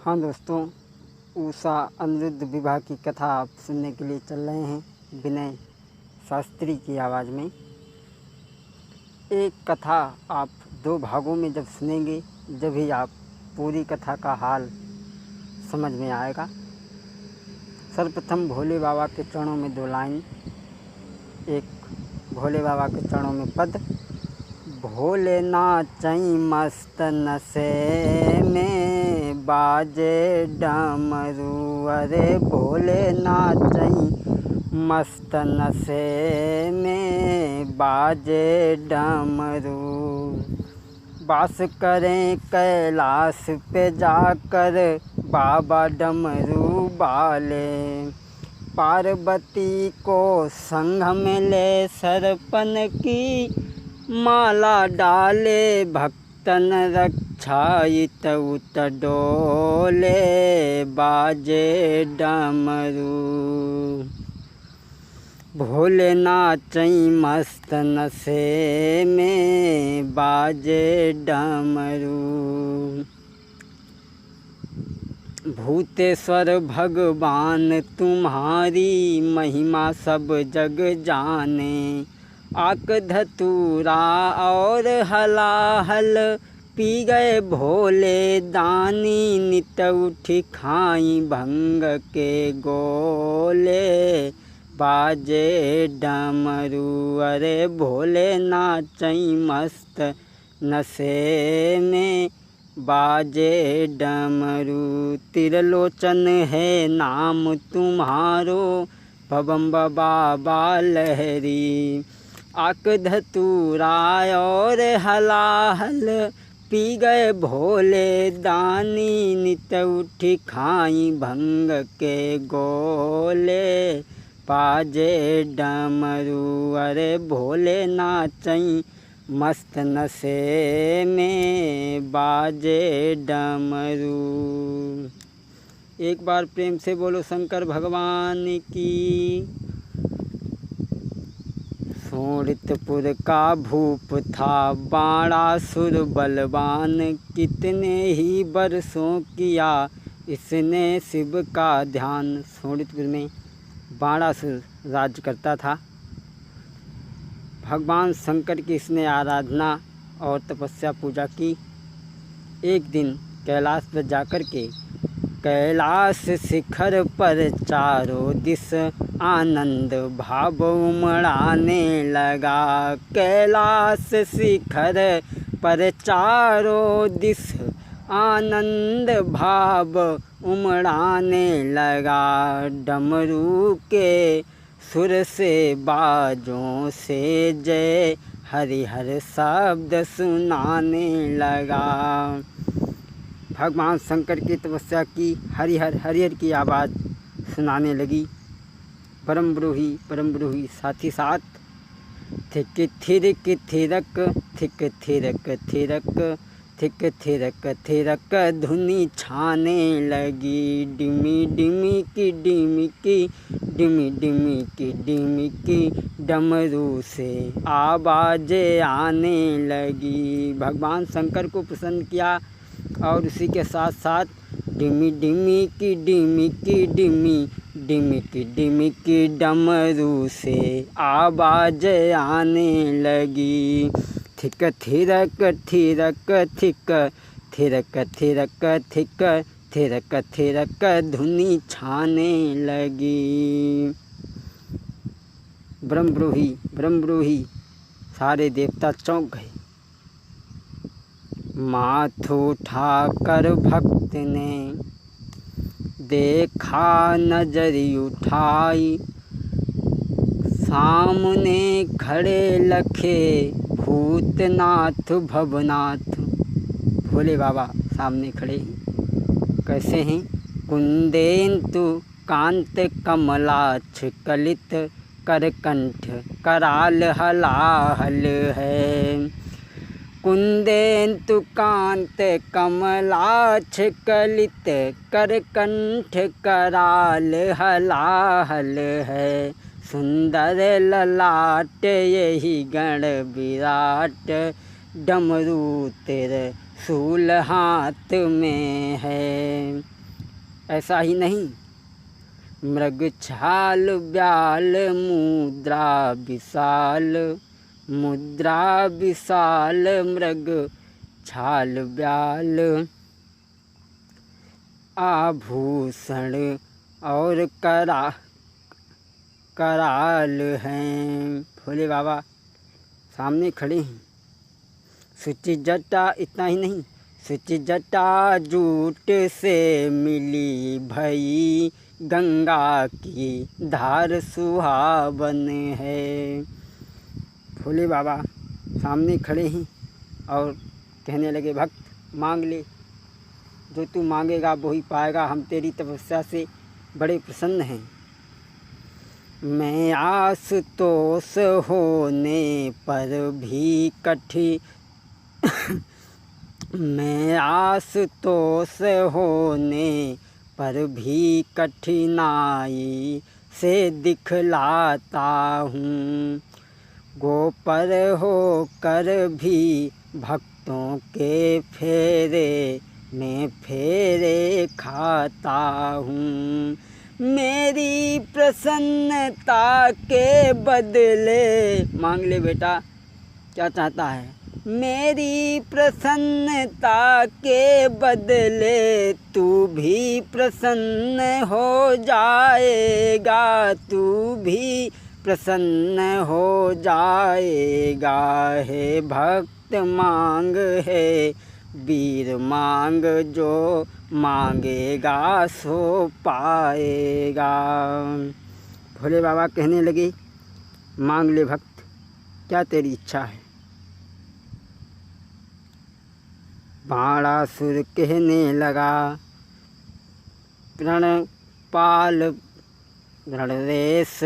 हाँ दोस्तों, उषा अनिरुद्ध विवाह की कथा आप सुनने के लिए चल रहे हैं विनय शास्त्री की आवाज़ में। एक कथा आप 2 भागों में जब सुनेंगे जब ही आप पूरी कथा का हाल समझ में आएगा। सर्वप्रथम भोले बाबा के चरणों में 2 लाइन। एक भोले बाबा के चरणों में पद। भोले नाचई मस्त नशे में बाजे डमरू, अरे भोले नाचई मस्त नशे में बाजे डमरू। वास करें कैलाश पे जाकर बाबा डमरू वाले, पार्वती को संग में ले सरपन की माला डाले। भक्तन रक्षायित उत डोले बाजे डमरू। भोले नाचई मस्त नशे में बाजे डमरू। भूतेश्वर भगवान तुम्हारी महिमा सब जग जाने, आक धतूरा और हलाहल पी गए भोले दानी। नित उठी खाई भंग के गोले बाजे डमरू, अरे भोले नाचई मस्त नशे में बाजे डमरू। त्रिलोचन है नाम तुम्हारो भवम बाबा लहरी, आक धतूरा और हलाहल पी गए भोले दानी। नित उठी खाई भंग के गोले बाजे डमरू, अरे भोले नाचई मस्त नशे में बाजे डमरू। एक बार प्रेम से बोलो शंकर भगवान की। सोनितपुर का भूप था बाणासुर बलवान, कितने ही बरसों किया इसने शिव का ध्यान। सोनितपुर में बाणासुर राज्य करता था। भगवान शंकर की इसने आराधना और तपस्या पूजा की। एक दिन कैलाश पर जाकर के कैलाश शिखर पर चारों दिस आनंद भाव उमड़ाने लगा। कैलाश शिखर पर चारों दिस आनंद भाव उमड़ाने लगा। डमरू के सुर से बाजों से जय हरिहर शब्द सुनाने लगा। भगवान शंकर की तपस्या की हरिहर की आवाज़ सुनाने लगी। परम ब्रूही साथ ही साथ थिक थिरक थिरक थिक थिरक थिरक थिक थिरक थिरक धुनी छाने लगी। डिमी डिमी की डिमी की डिमी डिमी की डिमी की डमरू से आवाज़ें आने लगी। भगवान शंकर को प्रसन्न किया और उसी के साथ साथ डिमी डिमी की डिमी की डिमी डिमी की डिमी की डमरू से आवाज़ें आने लगी। थिक थिरक थिरक थिक थिरक थिरक थिक थिरक थिरक धुनी छाने लगी। ब्रह्मब्रूही सारे देवता चौंक गए। माथ उठाकर भक्त ने देखा नजरी उठाई, सामने खड़े लखे भूतनाथ भवनाथ। भोले बाबा सामने खड़े हैं। कैसे हैं? कुंदेन्तु कांत कमलाक्ष कलित करकंठ कराल हलाहल है। कुंदेन्तु कांत कमलाक्ष कलित करकंठ कराल हलाहल है। सुंदर ललाट यही गण विराट, डमरू त्रिशूल हाथ में है। ऐसा ही नहीं, मृग छाल ब्याल मुद्रा विशाल, मुद्रा विशाल मृग छाल ब्याल, आभूषण और कराल हैं। भोले बाबा सामने खड़े हैं। सुचि जटा, इतना ही नहीं, सुचि जटा जूट से मिली भई, गंगा की धार सुहावन है। भोले बाबा सामने खड़े हैं और कहने लगे, भक्त मांग ले, जो तू मांगेगा वो ही पाएगा, हम तेरी तपस्या से बड़े प्रसन्न हैं। मैं आशुतोष होने पर भी मैं आशुतोष होने पर भी कठिनाई से दिखलाता हूँ, गोपर होकर भी भक्तों के फेरे में फेरे खाता हूँ। मेरी प्रसन्नता के बदले, मांग ले बेटा क्या चाहता है, मेरी प्रसन्नता के बदले तू भी प्रसन्न हो जाएगा, तू भी प्रसन्न हो जाएगा। हे भक्त मांग, है वीर मांग, जो मांगेगा सो पाएगा। भोले बाबा कहने लगे, मांग ले भक्त, क्या तेरी इच्छा है। बाणासुर कहने लगा, प्रणपाल रणरेश,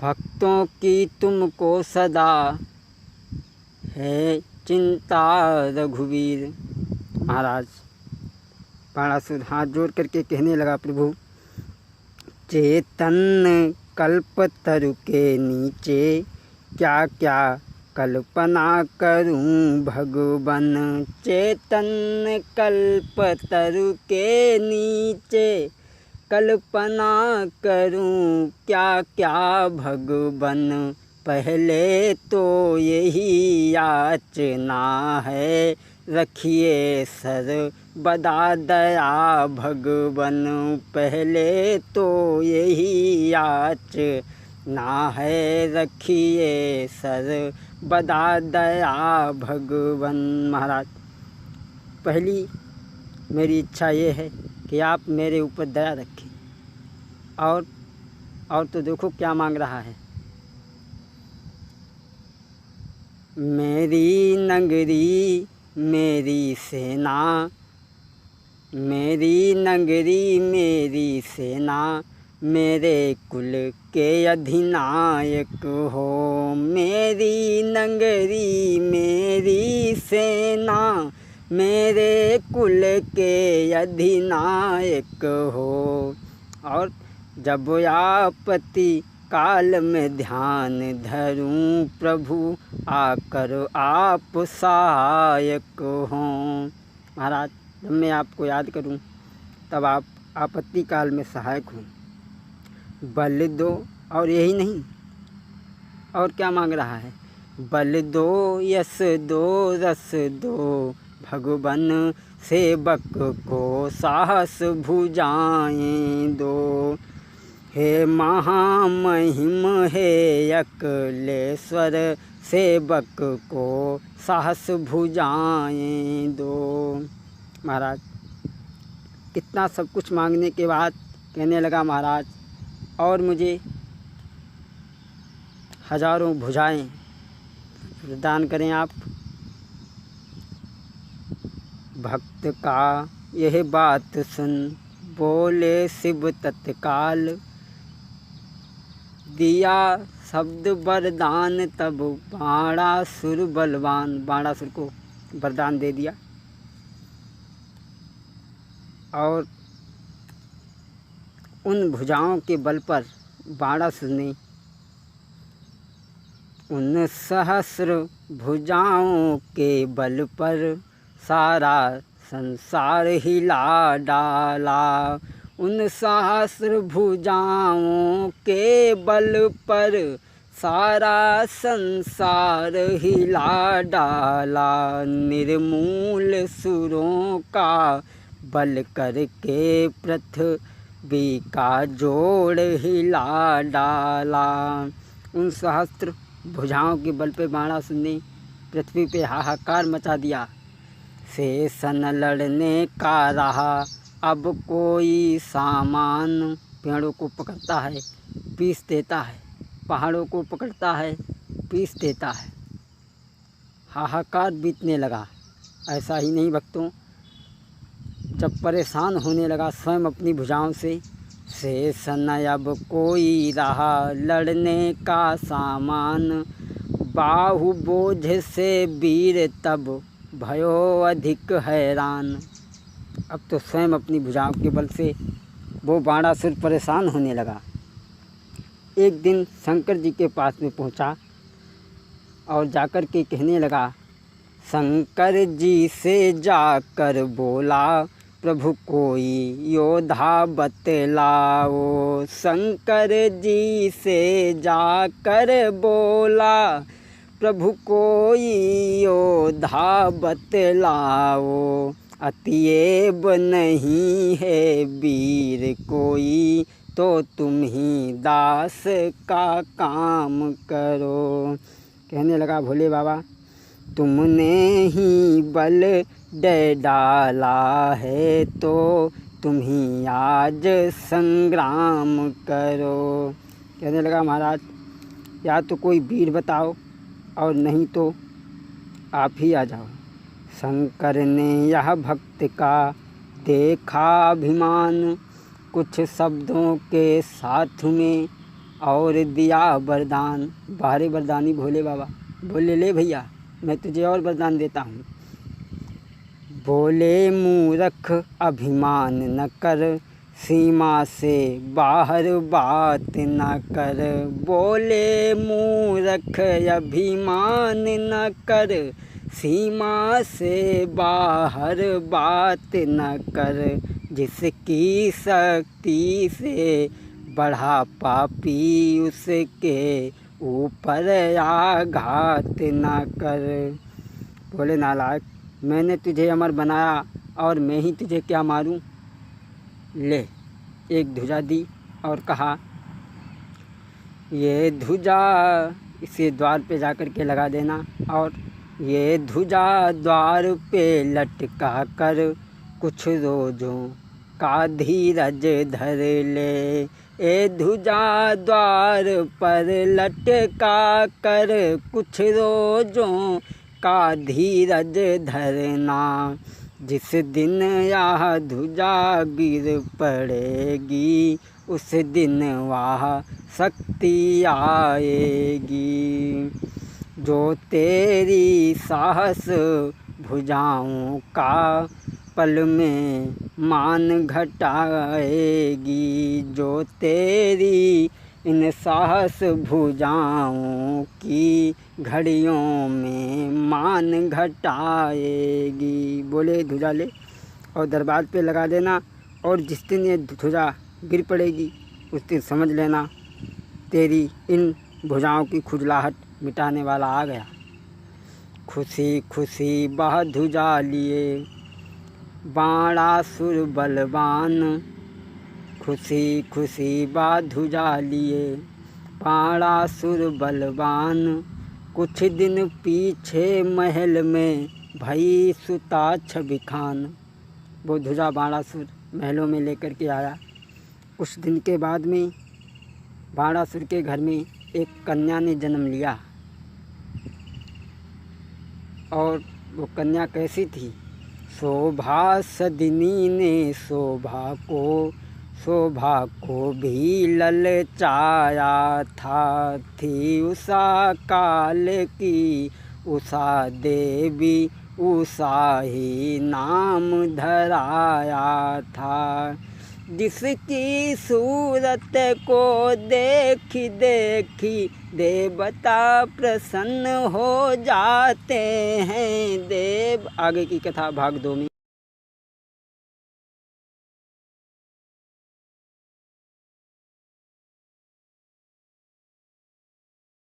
भक्तों की तुमको सदा है चिंता रघुवीर। महाराज बाणासुर हाथ जोड़ करके कहने लगा, प्रभु चेतन कल्पतरु के नीचे क्या क्या कल्पना करूं भगवन, चेतन कल्पतरु के नीचे कल्पना करूं क्या क्या भगवन। पहले तो यही याचना है, रखिए सर्वदा दया भगवन। पहले तो यही याचना है, रखिए सर्वदा दया भगवन। महाराज पहली मेरी इच्छा ये है कि आप मेरे ऊपर दया रखें। और तो देखो क्या मांग रहा है, मेरी नगरी मेरी सेना, मेरी नगरी मेरी सेना, मेरे कुल के अधिनायक हो। मेरी नगरी मेरी सेना, मेरे कुल के अधिनायक हो। और जब आपत्ति काल में ध्यान धरूं, प्रभु आकर आप सहायक हों। महाराज जब मैं आपको याद करूं तब आप आपत्ति काल में सहायक हों। बल दो, और यही नहीं, और क्या मांग रहा है, बल दो यश दो रस दो भगवन, सेवक को साहस भुजाएं दो। हे महामहिम हे अकलेश्वर, सेवक को साहस भुजाएं दो। महाराज कितना सब कुछ मांगने के बाद कहने लगा, महाराज और मुझे हजारों भुजाएं प्रदान करें आप। भक्त का यह बात सुन बोले शिव तत्काल, दिया शब्द वरदान तब बाणासुर बलवान। बाणासुर को वरदान दे दिया और उन भुजाओं के बल पर बाणासुर ने उन सहस्र भुजाओं के बल पर सारा संसार हिला डाला। उन सहस्र भुजाओं के बल पर सारा संसार हिला डाला। निर्मूल सुरों का बल करके पृथ्वी का जोड़ हिला डाला। उन सहस्त्र भुजाओं के बल पे बाणासुर ने पृथ्वी पे हाहाकार मचा दिया। शेषन लड़ने का रहा अब कोई सामान। पेड़ों को पकड़ता है पीस देता है, पहाड़ों को पकड़ता है पीस देता है। हाहाकार बीतने लगा। ऐसा ही नहीं भक्तों, जब परेशान होने लगा स्वयं अपनी भुजाओं से, शेषन अब कोई रहा लड़ने का सामान। बाहु बोझ से वीर तब भयो अधिक हैरान। अब तो स्वयं अपनी भुजाओं के बल से वो बाणासुर परेशान होने लगा। एक दिन शंकर जी के पास में पहुंचा और जाकर के कहने लगा, शंकर जी से जाकर बोला प्रभु कोई योद्धा बतलाओ। शंकर जी से जाकर बोला प्रभु कोई योद्धा बतलाओ। अतएव नहीं है वीर कोई तो तुम ही दास का काम करो। कहने लगा, भोले बाबा तुमने ही बल दे डाला है तो तुम ही आज संग्राम करो। कहने लगा, महाराज या तो कोई वीर बताओ और नहीं तो आप ही आ जाओ। शंकर ने यह भक्त का देखा अभिमान, कुछ शब्दों के साथ में और दिया वरदान। बाहरे वरदानी भोले बाबा बोले, ले भैया मैं तुझे और वरदान देता हूँ। बोले मूर्ख अभिमान न कर, सीमा से बाहर बात न कर। बोले मूर्ख अभिमान न कर, सीमा से बाहर बात न कर। जिसकी शक्ति से बढ़ा पापी उसके ऊपर आघात न कर। बोले नालायक, मैंने तुझे अमर बनाया और मैं ही तुझे क्या मारूं। ले एक ध्वजा दी और कहा, ये ध्वजा इसे द्वार पे जाकर के लगा देना और ये ध्वजा द्वार पे लटका कर कुछ रोजों का धीरज धर ले। ए ध्वजा द्वार पर लटका कर कुछ रोजों का धीरज धरना। जिस दिन यह ध्वजा गिर पड़ेगी उस दिन वह शक्ति आएगी। जो तेरी साहस भुजाओं का पल में मान घटाएगी। जो तेरी इन साहस भुजाओं की घड़ियों में मान घटाएगी। बोले ध्वजा ले और दरबार पे लगा देना और जिस दिन ये ध्वजा गिर पड़ेगी उस दिन समझ लेना तेरी इन भुजाओं की खुजलाहट मिटाने वाला आ गया। खुशी खुशी बह ध्वजा लिए बाणासुर बलवान। खुशी खुशी बह ध्वजा लिए बाणासुर बलवान। कुछ दिन पीछे महल में भई सुता छवि खान। वो ध्वजा बाणासुर महलों में लेकर के आया। कुछ दिन के बाद में बाणासुर के घर में एक कन्या ने जन्म लिया। और वो कन्या कैसी थी? शोभा सदिनी ने शोभा को भी ललचाया था। थी उषा काल की उषा देवी, उषा ही नाम धराया था। जिसकी सूरत को देखी देखी देवता प्रसन्न हो जाते हैं। देव आगे की कथा भाग 2 में।